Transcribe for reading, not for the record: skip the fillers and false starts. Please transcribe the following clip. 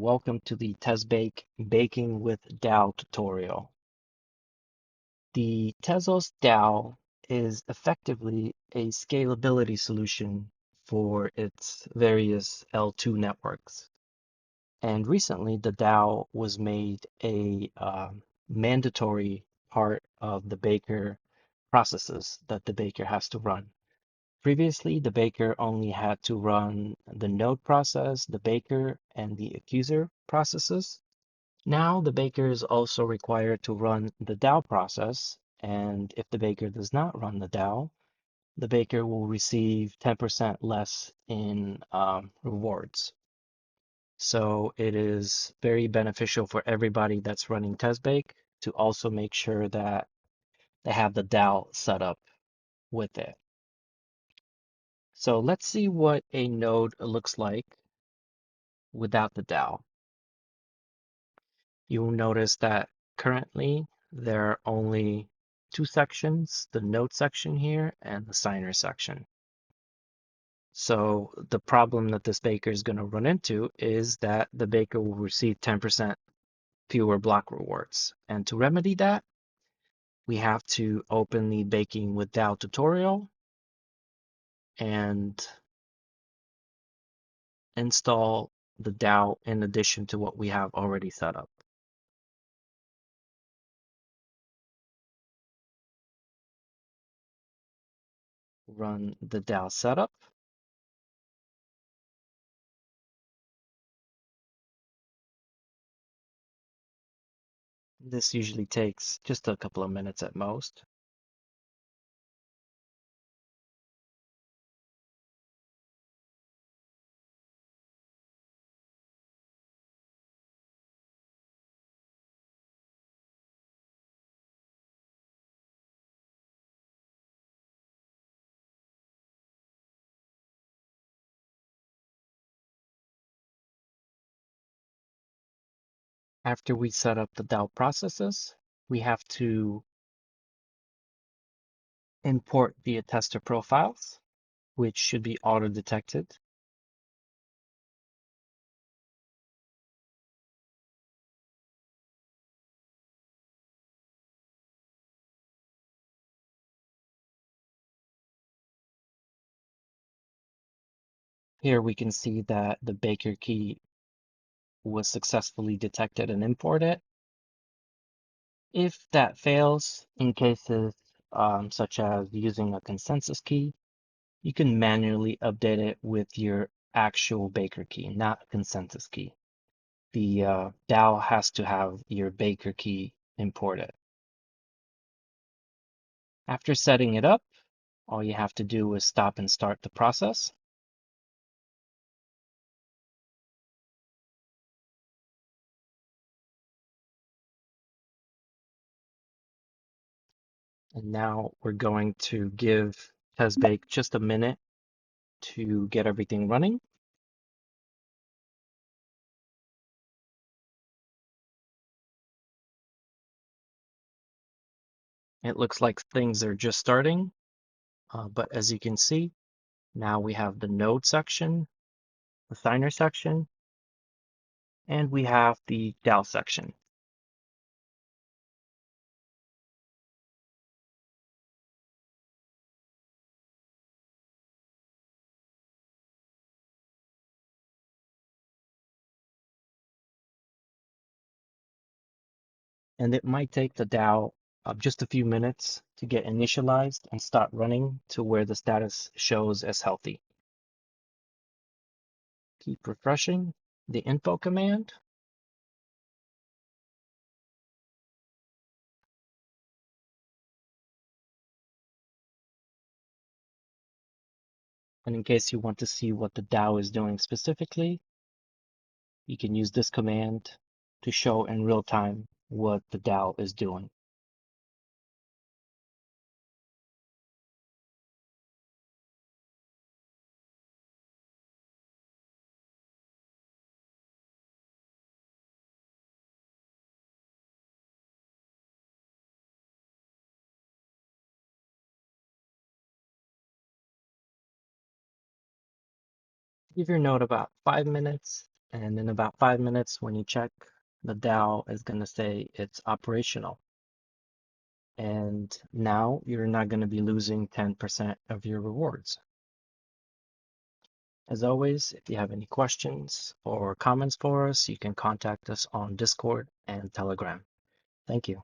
and welcome to the TezBake Baking with DAL tutorial. The Tezos DAL is effectively a scalability solution for its various L2 networks. And recently, the DAL was made a mandatory part of the baker processes that the baker has to run. Previously, the baker only had to run the node process, the baker, and the accuser processes. Now, the baker is also required to run the DAL process, and if the baker does not run the DAL, the baker will receive 10% less in rewards. So it is very beneficial for everybody that's running TezBake to also make sure that they have the DAL set up with it. So let's see what a node looks like without the DAL. You'll notice that currently there are only two sections, the node section here and the signer section. So the problem that this baker is going to run into is that the baker will receive 10% fewer block rewards. And to remedy that, we have to open the Baking with DAL tutorial and install the DAL in addition to what we have already set up. Run the DAL setup. This usually takes just a couple of minutes at most. After we set up the DAL processes, we have to import the attester profiles, which should be auto-detected. Here we can see that the baker key was successfully detected and imported. If that fails, in cases such as using a consensus key, you can manually update it with your actual baker key, not a consensus key. The DAL has to have your baker key imported. After setting it up, all you have to do is stop and start the process. And now we're going to give TezBake just a minute to get everything running. It looks like things are just starting, but as you can see, now we have the node section, the signer section, and we have the DAL section. And it might take the DAL just a few minutes to get initialized and start running to where the status shows as healthy. Keep refreshing the info command. And in case you want to see what the DAO is doing specifically, you can use this command to show in real time what the DAO is doing. Give your node about 5 minutes And in about 5 minutes, when you check, the DAL is going to say it's operational. And now you're not going to be losing 10% of your rewards. As always, if you have any questions or comments for us, you can contact us on Discord and Telegram. Thank you.